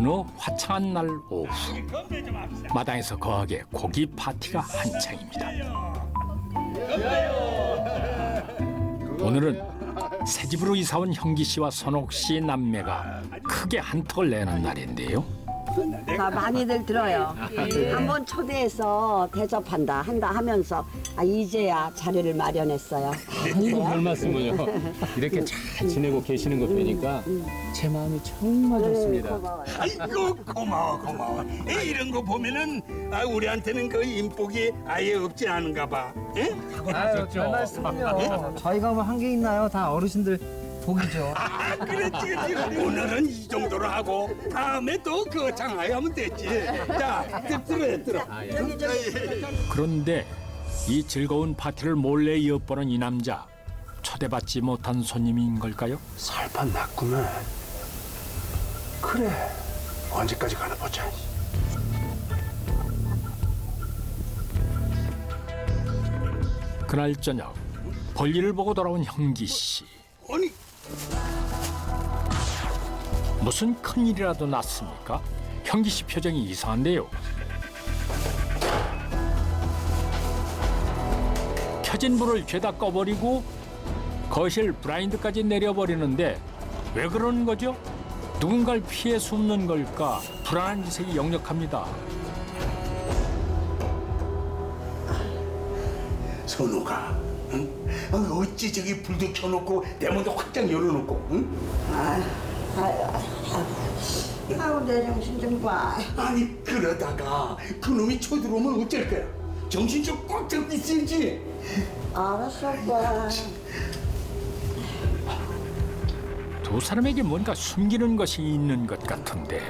어느 화창한 날 오후 마당에서 거하게 고기 파티가 한창입니다. 오늘은 새집으로 이사온 형기 씨와 선옥 씨 남매가 크게 한턱을 내는 날인데요. 많이들 들어요. 한번 초대해서 대접한다 한다 하면서 이제야 자리를 마련했어요. 아이고 별 말씀을요. 이렇게 잘 지내고 계시는 거 보니까 제 마음이 정말 좋습니다. 아이고 고마워. 이런 거 보면은 우리한테는 그 인복이 아예 없지 않은가 봐. 예? 별 말씀을요. 저희가 뭐 한 게 있나요? 다 어르신들 복이죠. 그렇지. 오늘은 이 정도로 하고 다음에 또 거창하게 하면 됐지. 자, 들어. 그런데 이 즐거운 파티를 몰래 엿보는 이 남자, 초대받지 못한 손님인 걸까요? 살판 났구만. 그래, 언제까지 가나 보자. 그날 저녁 볼일을 보고 돌아온 형기 씨. 아니, 무슨 큰일이라도 났습니까? 형기 씨 표정이 이상한데요. 켜진 불을 죄다 꺼버리고 거실 블라인드까지 내려버리는데 왜 그러는 거죠? 누군가를 피해 숨는 걸까? 불안한 기색이 역력합니다. 선호가, 응? 어찌 저기 불도 켜놓고 대문도 확장 열어놓고, 응? 아우 내 정신 좀 봐. 아니 그러다가 그놈이 쳐들어오면 어쩔 거야? 정신 좀 꽉 잡고 있어야지. 알았어 오빠. 두 사람에게 뭔가 숨기는 것이 있는 것 같은데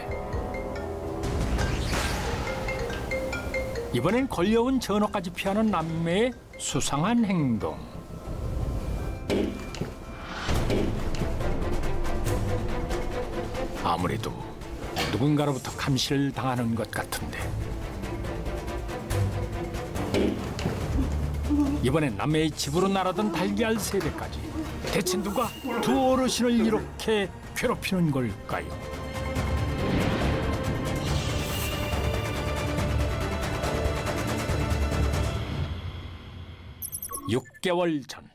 이번엔 걸려온 전화까지 피하는 남매의 수상한 행동. 아무래도 누군가로부터 감시를 당하는 것 같은데 이번엔 남매의 집으로 날아든 달걀 세대까지 대체 누가 두 어르신을 이렇게 괴롭히는 걸까요? (6개월) 전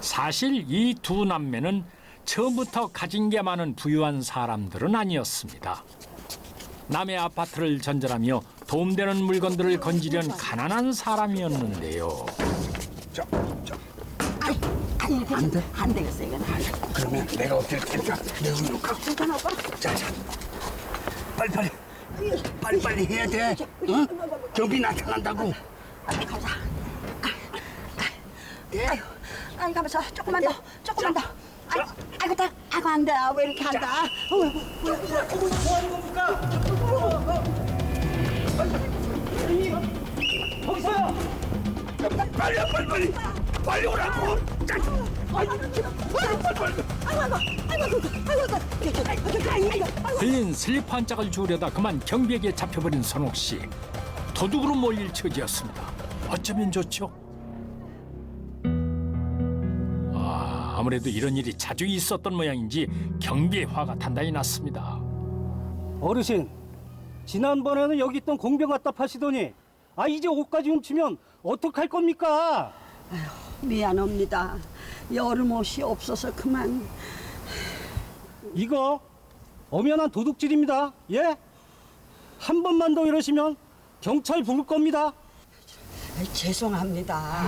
사실 이 두 남매는 처음부터 가진 게 많은 부유한 사람들은 아니었습니다. 남의 아파트를 전전하며 도움되는 물건들을 건지려는 가난한 사람이었는데요. 안 되겠어 이건. 그러면 내가 어쩔 테니까 내가 이리로 가. 자, 빨리 해야 돼. 응? 경비 나타난다고. 아이 가면서 조금만 더. 아이고 안 돼. 왜 이렇게 한다? 빨리 오라고. 흘린 슬리퍼 한 짝을 주우려다 그만 경비에게 잡혀버린 선옥 씨. 도둑으로 몰릴 처지였습니다. 어쩌면 좋죠? 아무래도 이런 일이 자주 있었던 모양인지 경비의 화가 단단히 났습니다. 어르신, 지난번에는 여기 있던 공병 갖다 파시더니 이제 옷까지 훔치면 어떡할 겁니까? 미안합니다. 여름 옷이 없어서 그만. 이거 엄연한 도둑질입니다. 예? 한 번만 더 이러시면 경찰 부를 겁니다. 죄송합니다.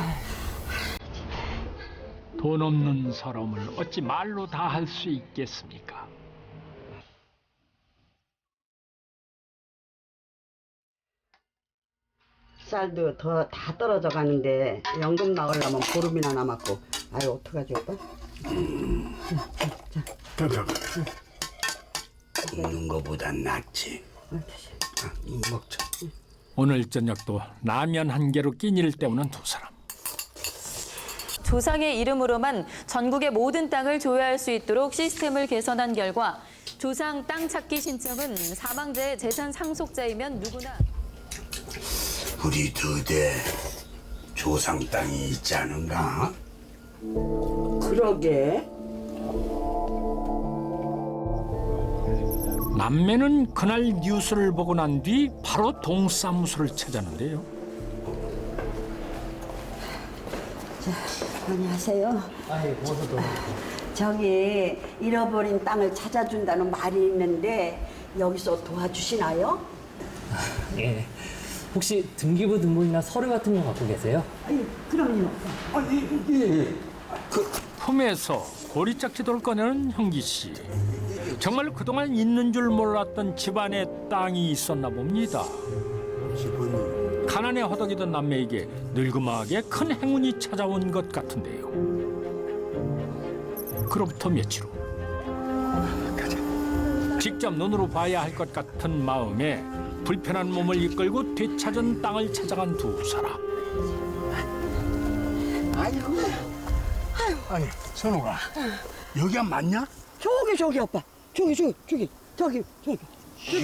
돈 없는 사람을 어찌 말로 다 할 수 있겠습니까? 쌀도 더 다 떨어져 가는데 연금 나오려면 보름이나 남았고. 아유 어떡하지 오빠? 더. 굽는 거보단 낫지. 먹자. 오늘 저녁도 라면 한 개로 끼니를 때우는 두 사람. 조상의 이름으로만 전국의 모든 땅을 조회할 수 있도록 시스템을 개선한 결과 조상 땅 찾기 신청은 사망자의 재산 상속자이면 누구나 우리 두대 조상 땅이 있지 않은가? 그러게. 남매는 그날 뉴스를 보고 난 뒤 바로 동사무소를 찾았는데요. 안녕하세요. 저기 잃어버린 땅을 찾아준다는 말이 있는데 여기서 도와주시나요? 예. 혹시 등기부 등본이나 서류 같은 거 갖고 계세요? 그럼요. 품에서 고리짝지도를 꺼내는 형기 씨. 정말 그동안 있는 줄 몰랐던 집안에 땅이 있었나 봅니다. 가난에 허덕이던 남매에게 늙음하게 큰 행운이 찾아온 것 같은데요. 그로부터 며칠 후 직접 눈으로 봐야 할 것 같은 마음에 불편한 몸을 이끌고 되찾은 땅을 찾아간 두 사람. 아니 선호가 여기가 맞냐? 저기 오빠. 저기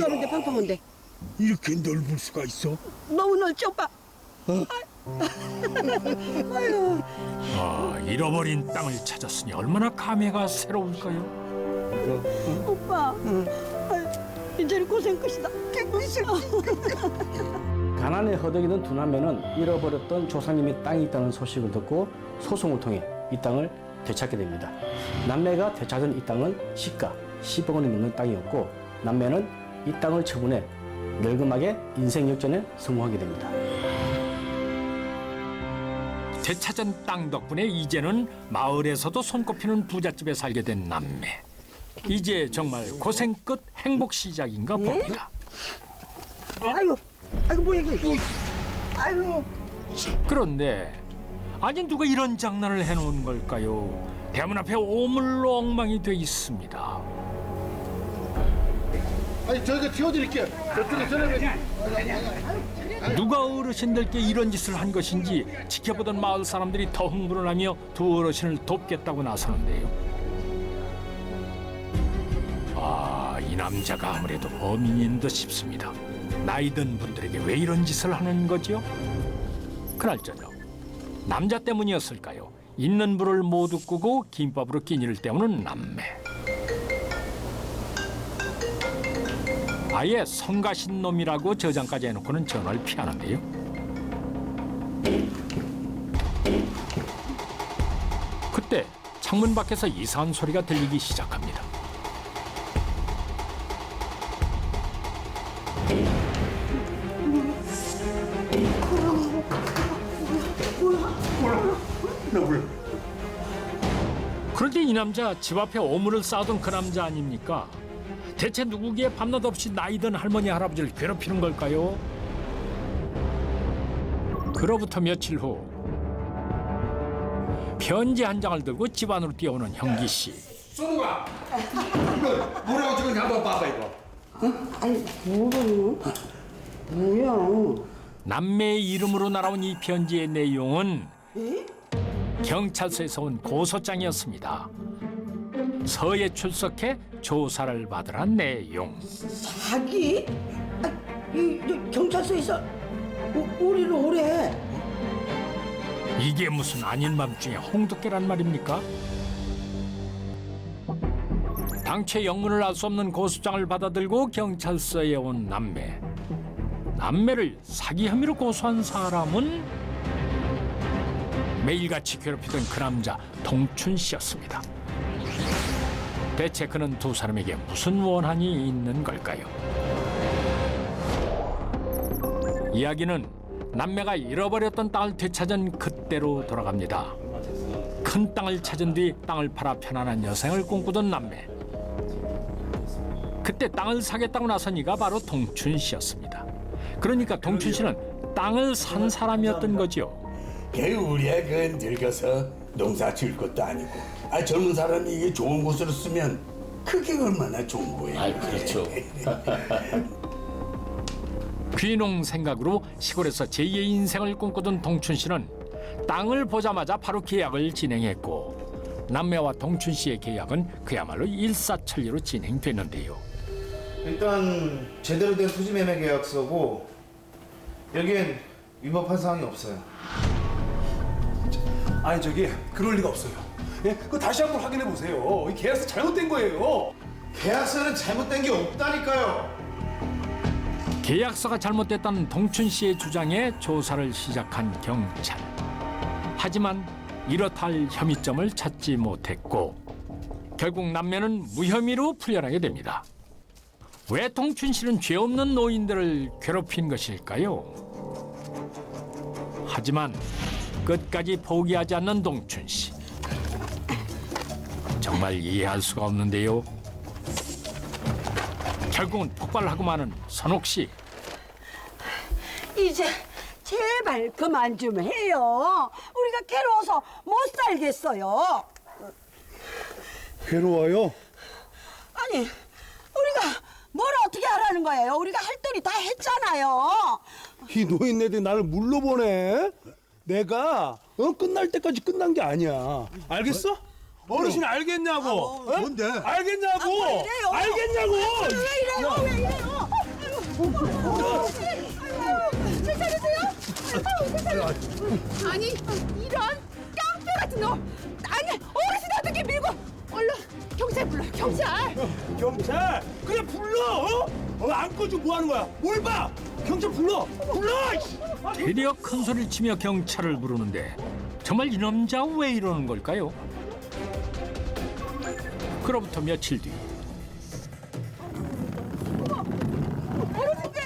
하는데 팡팡한데. 이렇게 넓을 수가 있어? 너무 넓지 오빠? 잃어버린 땅을 찾았으니 얼마나 감회가 새로울까요? 오빠. 이제는 고생 끝이다. 가난에 허덕이던 두 남매는 잃어버렸던 조상님의 땅이 있다는 소식을 듣고 소송을 통해 이 땅을 되찾게 됩니다. 남매가 되찾은 이 땅은 시가 10억 원이 넘는 땅이었고 남매는 이 땅을 처분해 늙음하게 인생 역전에 성공하게 됩니다. 되찾은 땅 덕분에 이제는 마을에서도 손꼽히는 부잣집에 살게 된 남매. 이제 정말 고생 끝 행복 시작인가 봅니다. 아이고 뭐야 이게. 아이고. 그런데 아니 누가 이런 장난을 해놓은 걸까요? 대문 앞에 오물로 엉망이 돼 있습니다. 아니 저희가 튀어드릴게요. 저쪽에 전화해. 누가 어르신들께 이런 짓을 한 것인지 지켜보던 마을 사람들이 더 흥분을 하며 두 어르신을 돕겠다고 나서는데요. 이 남자가 아무래도 범인인 듯 싶습니다. 나이 든 분들에게 왜 이런 짓을 하는 거죠? 그날 저녁 남자 때문이었을까요? 있는 불을 모두 끄고 김밥으로 끼니를 때우는 남매. 아예 성가신 놈이라고 저장까지 해놓고는 전화를 피하는데요. 그때 창문 밖에서 이상한 소리가 들리기 시작합니다. 그런데 이 남자 집 앞에 오물을 쌓아둔 그 남자 아닙니까? 대체 누구기에 밤낮 없이 나이든 할머니 할아버지를 괴롭히는 걸까요? 그로부터 며칠 후 편지 한 장을 들고 집 안으로 뛰어오는 형기 씨. 선우가 이거 뭐라고 지금 한번 봐봐 이거. 아니 뭐야. 남매의 이름으로 날아온 이 편지의 내용은 경찰서에서 온 고소장이었습니다. 서에 출석해 조사를 받으란 내용. 자기? 이 경찰서에서 우리를 오래. 이게 무슨 아닌 밤중에 홍두깨란 말입니까? 당최 영문을 알 수 없는 고소장을 받아들고 경찰서에 온 남매. 남매를 사기 혐의로 고소한 사람은 매일같이 괴롭히던 그 남자 동춘 씨였습니다. 대체 그는 두 사람에게 무슨 원한이 있는 걸까요? 이야기는 남매가 잃어버렸던 땅을 되찾은 그때로 돌아갑니다. 큰 땅을 찾은 뒤 땅을 팔아 편안한 여생을 꿈꾸던 남매. 그때 땅을 사겠다고 나선 이가 바로 동춘 씨였습니다. 그러니까 동춘 씨는 땅을 산 사람이었던 거죠. 우리야 그 늙어서 농사 지을 것도 아니고 젊은 사람이 이게 좋은 곳으로 쓰면 그게 얼마나 좋은 거예요. 그렇죠. 귀농 생각으로 시골에서 제2의 인생을 꿈꾸던 동춘 씨는 땅을 보자마자 바로 계약을 진행했고 남매와 동춘 씨의 계약은 그야말로 일사천리로 진행됐는데요. 일단 제대로 된 토지 매매 계약서고 여기엔 위법한 사항이 없어요. 아니 저기 그럴 리가 없어요. 예? 그거 다시 한번 확인해 보세요. 이 계약서 잘못된 거예요. 계약서는 잘못된 게 없다니까요. 계약서가 잘못됐다는 동춘 씨의 주장에 조사를 시작한 경찰. 하지만 이렇다 할 혐의점을 찾지 못했고 결국 남매는 무혐의로 풀려나게 됩니다. 왜 동춘 씨는 죄 없는 노인들을 괴롭힌 것일까요? 하지만 끝까지 포기하지 않는 동춘 씨. 정말 이해할 수가 없는데요. 결국은 폭발하고 마는 선옥 씨. 이제 제발 그만 좀 해요. 우리가 괴로워서 못 살겠어요. 괴로워요? 아니, 우리가 뭘 어떻게 하라는 거예요? 우리가 할 도리 다 했잖아요. 이 노인네들이 나를 물러보네. 내가 끝날 때까지 끝난 게 아니야. 알겠어? 어르신 알겠냐고? 뭔데? 알겠냐고? 왜 이래요? 알겠냐고? 왜 이래요? 왜 이래요? 괜찮으세요? 아니, 이런 깡패 같은 놈! 아니, 어르신 어떻게 밀고! 얼른 경찰 불러요, 경찰! 경찰? 그냥 불러! 안 꺼주고 뭐 하는 거야? 뭘 봐! 경찰 불러! 불러! 드디어 큰 소리를 치며 경찰을 부르는데 정말 이 남자 왜 이러는 걸까요? 그로부터 며칠 뒤 어르신들!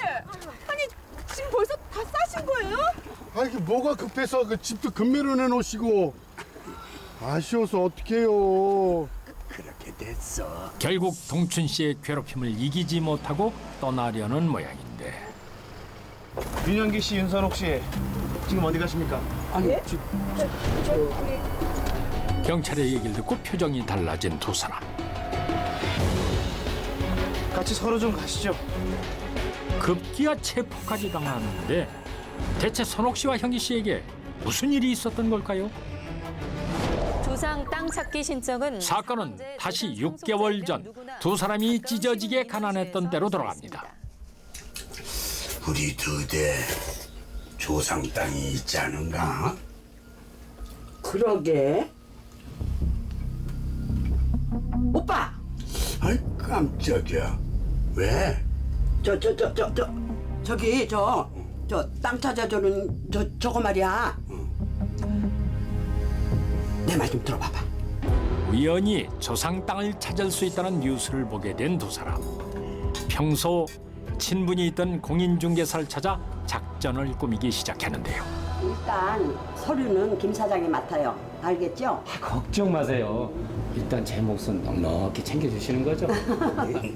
아니, 지금 벌써 다 싸신 거예요? 아니 이게 뭐가 급해서 그 집도 금매로 내놓으시고 아쉬워서 어떡해요. 그렇게 됐어. 결국 동춘 씨의 괴롭힘을 이기지 못하고 떠나려는 모양인데 윤영기 씨, 윤선옥 씨, 지금 어디 가십니까? 경찰의 얘기를 듣고 표정이 달라진 두 사람. 같이 서로 좀 가시죠. 급기야 체포까지 당하는데 대체 선옥 씨와 형기 씨에게 무슨 일이 있었던 걸까요? 조상 땅 찾기 신청은 사건은 다시 6개월 전 두 사람이 찢어지게 가난했던 때로 돌아갑니다. 우리 두 대 조상 땅이 있지 않은가? 그러게. 오빠! 아이 깜짝이야. 왜? 저기 저 땅 찾아주는 저거 말이야. 내 말 좀 들어봐봐. 우연히 조상 땅을 찾을 수 있다는 뉴스를 보게 된 두 사람. 평소 친분이 있던 공인중개사를 찾아 작전을 꾸미기 시작했는데요. 일단 서류는 김 사장이 맡아요. 알겠죠? 걱정 마세요. 일단 제 몫은 넉넉히 챙겨주시는 거죠?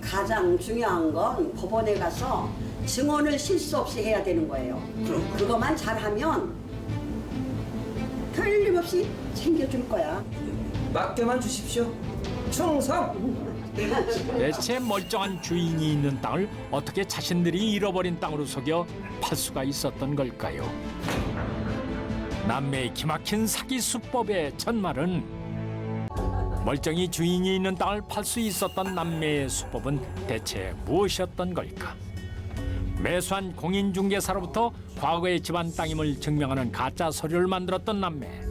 가장 중요한 건 법원에 가서 증언을 실수 없이 해야 되는 거예요. 그것만 잘하면 틀림없이 챙겨줄 거야. 맡겨만 주십시오. 충성! 대체 멀쩡한 주인이 있는 땅을 어떻게 자신들이 잃어버린 땅으로 속여 팔 수가 있었던 걸까요? 남매의 기막힌 사기 수법의 전말은 멀쩡히 주인이 있는 땅을 팔 수 있었던 남매의 수법은 대체 무엇이었던 걸까? 매수한 공인중개사로부터 과거의 집안 땅임을 증명하는 가짜 서류를 만들었던 남매.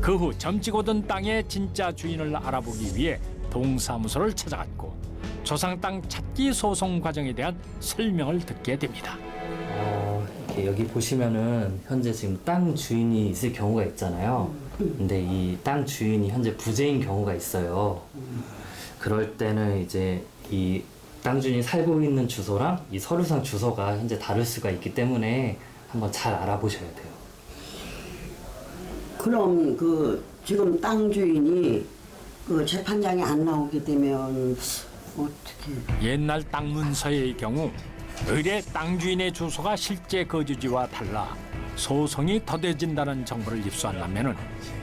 그 후 점찍 얻은 땅의 진짜 주인을 알아보기 위해 동사무소를 찾아갔고 조상 땅 찾기 소송 과정에 대한 설명을 듣게 됩니다. 이렇게 여기 보시면은 현재 지금 땅 주인이 있을 경우가 있잖아요. 근데 이 땅 주인이 현재 부재인 경우가 있어요. 그럴 때는 이제 이 땅 주인이 살고 있는 주소랑 이 서류상 주소가 현재 다를 수가 있기 때문에 한번 잘 알아보셔야 돼요. 그럼 지금 땅 주인이 재판장에 안 나오게 되면 어떻게? 옛날 땅 문서의 경우 의뢰 땅 주인의 주소가 실제 거주지와 달라 소송이 더뎌진다는 정보를 입수한 남매는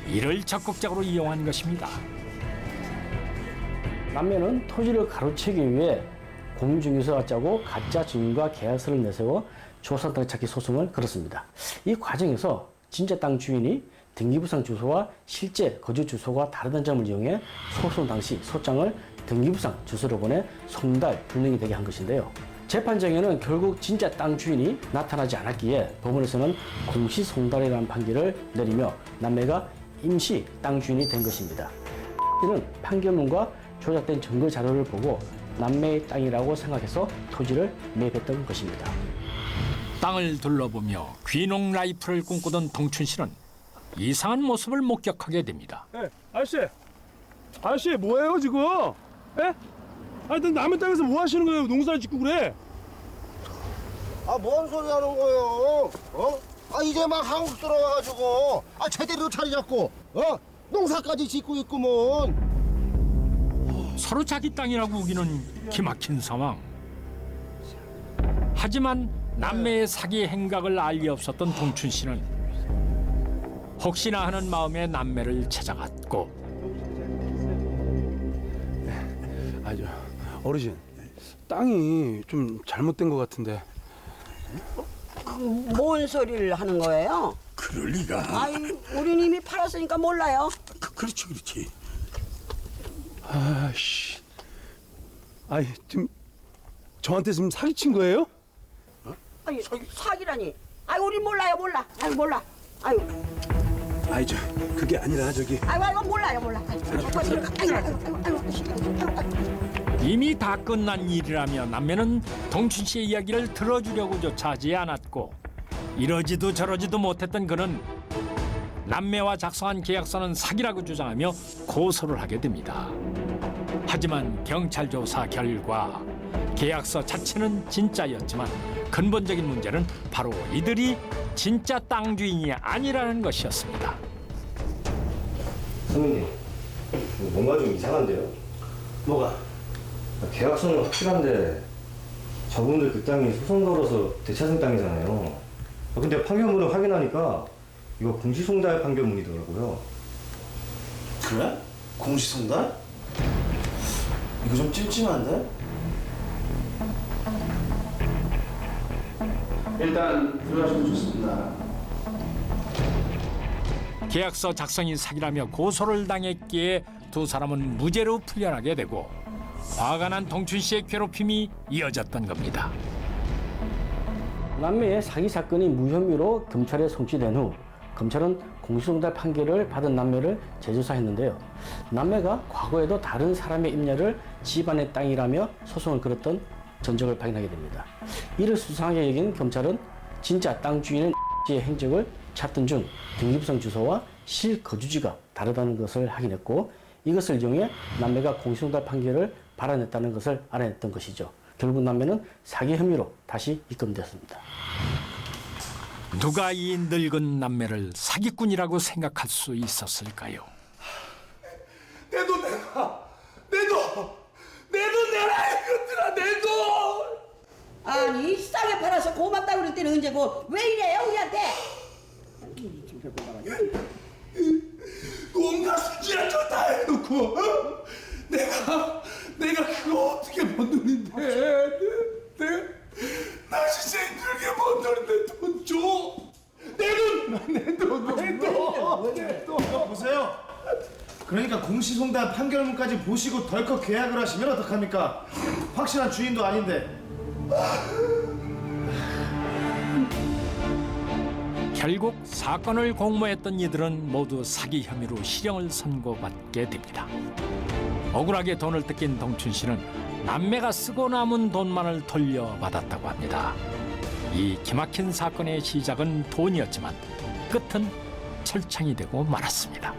이를 적극적으로 이용한 것입니다. 남매는 토지를 가로채기 위해 공인중개사가 짜고 가짜 증인과 계약서를 내세워 조상 땅 찾기 소송을 걸었습니다. 이 과정에서 진짜 땅 주인이 등기부상 주소와 실제 거주 주소가 다르다는 점을 이용해 소송 당시 소장을 등기부상 주소로 보내 송달 불능이 되게 한 것인데요. 재판정에는 결국 진짜 땅 주인이 나타나지 않았기에 법원에서는 공시 송달이라는 판결을 내리며 남매가 임시 땅 주인이 된 것입니다. 이는 판결문과 조작된 증거 자료를 보고 남매의 땅이라고 생각해서 토지를 매입했던 것입니다. 땅을 둘러보며 귀농 라이프를 꿈꾸던 동춘 씨는 이상한 모습을 목격하게 됩니다. 아저씨 뭐예요 지금? 에? 아니 남의 땅에서 뭐 하시는 거예요? 농사를 짓고 그래? 아, 뭔 소리 하는 거예요? 어? 아, 이제 막 한국 들어와가지고, 아, 제대로 자리 잡고, 농사까지 짓고 있구먼. 서로 자기 땅이라고 우기는 기막힌 상황. 하지만 남매의 사기 행각을 알 리 없었던 동춘 씨는 혹시나 하는 마음에 남매를 찾아갔고 아주 어르신 땅이 좀 잘못된 것 같은데. 뭔 소리를 하는 거예요? 그럴 리가. 아이, 우린 이미 팔았으니까 몰라요. 그렇지. 아씨, 아이 지금 저한테 지금 사기친 거예요? 아니, 사기라니. 아이, 우린 몰라요, 몰라. 아이, 몰라. 아유, 아이 저 그게 아니라 저기. 아이고, 몰라요, 몰라. 이미 다 끝난 일이라며 남매는 동춘 씨의 이야기를 들어주려고조차 하지 않았고 이러지도 저러지도 못했던 그는 남매와 작성한 계약서는 사기라고 주장하며 고소를 하게 됩니다. 하지만 경찰 조사 결과 계약서 자체는 진짜였지만 근본적인 문제는 바로 이들이 진짜 땅 주인이 아니라는 것이었습니다. 선생님, 뭔가 좀 이상한데요? 뭐가? 계약서는 확실한데 저분들 그 땅이 소송 걸어서 되찾은 땅이잖아요. 근데 판결문을 확인하니까 이거 공시송달 판결문이더라고요. 그래? 공시송달? 이거 좀 찜찜한데? 일단 들어가시면 좋습니다. 계약서 작성이 사기라며 고소를 당했기에 두 사람은 무죄로 풀려나게 되고 화가 난 동춘 씨의 괴롭힘이 이어졌던 겁니다. 남매의 사기 사건이 무혐의로 검찰에 송치된 후 검찰은 공시송달 판결을 받은 남매를 재조사했는데요. 남매가 과거에도 다른 사람의 임야를 집안의 땅이라며 소송을 걸었던 전적을 발견하게 됩니다. 이를 수상하게 여긴 검찰은 진짜 땅 주인의 의 행적을 찾던 중 등기부상 주소와 실거주지가 다르다는 것을 확인했고 이것을 이용해 남매가 공시송달 판결을 발언했다는 것을 알아냈던 것이죠. 결국 남매는 사기 혐의로 다시 입건되었습니다. 누가 이 늙은 남매를 사기꾼이라고 생각할 수 있었을까요? 내 돈 내놔! 내 돈! 내 돈 내라 이것들아 내 돈! 아니, 싸게 팔아서 고맙다고 그럴 때는 언제고 왜 이래요, 우리한테? 온갖 수지야 저다 해놓고 내가 그거 어떻게 번 돈인데 나 진짜 힘들게 번 돈인데 돈 줘! 내 돈! 보세요. 그러니까 공시송달 판결문까지 보시고 덜컥 계약을 하시면 어떡합니까? 확실한 주인도 아닌데. 결국 사건을 공모했던 이들은 모두 사기 혐의로 실형을 선고받게 됩니다. 억울하게 돈을 뜯긴 동춘 씨는 남매가 쓰고 남은 돈만을 돌려받았다고 합니다. 이 기막힌 사건의 시작은 돈이었지만 끝은 철창이 되고 말았습니다.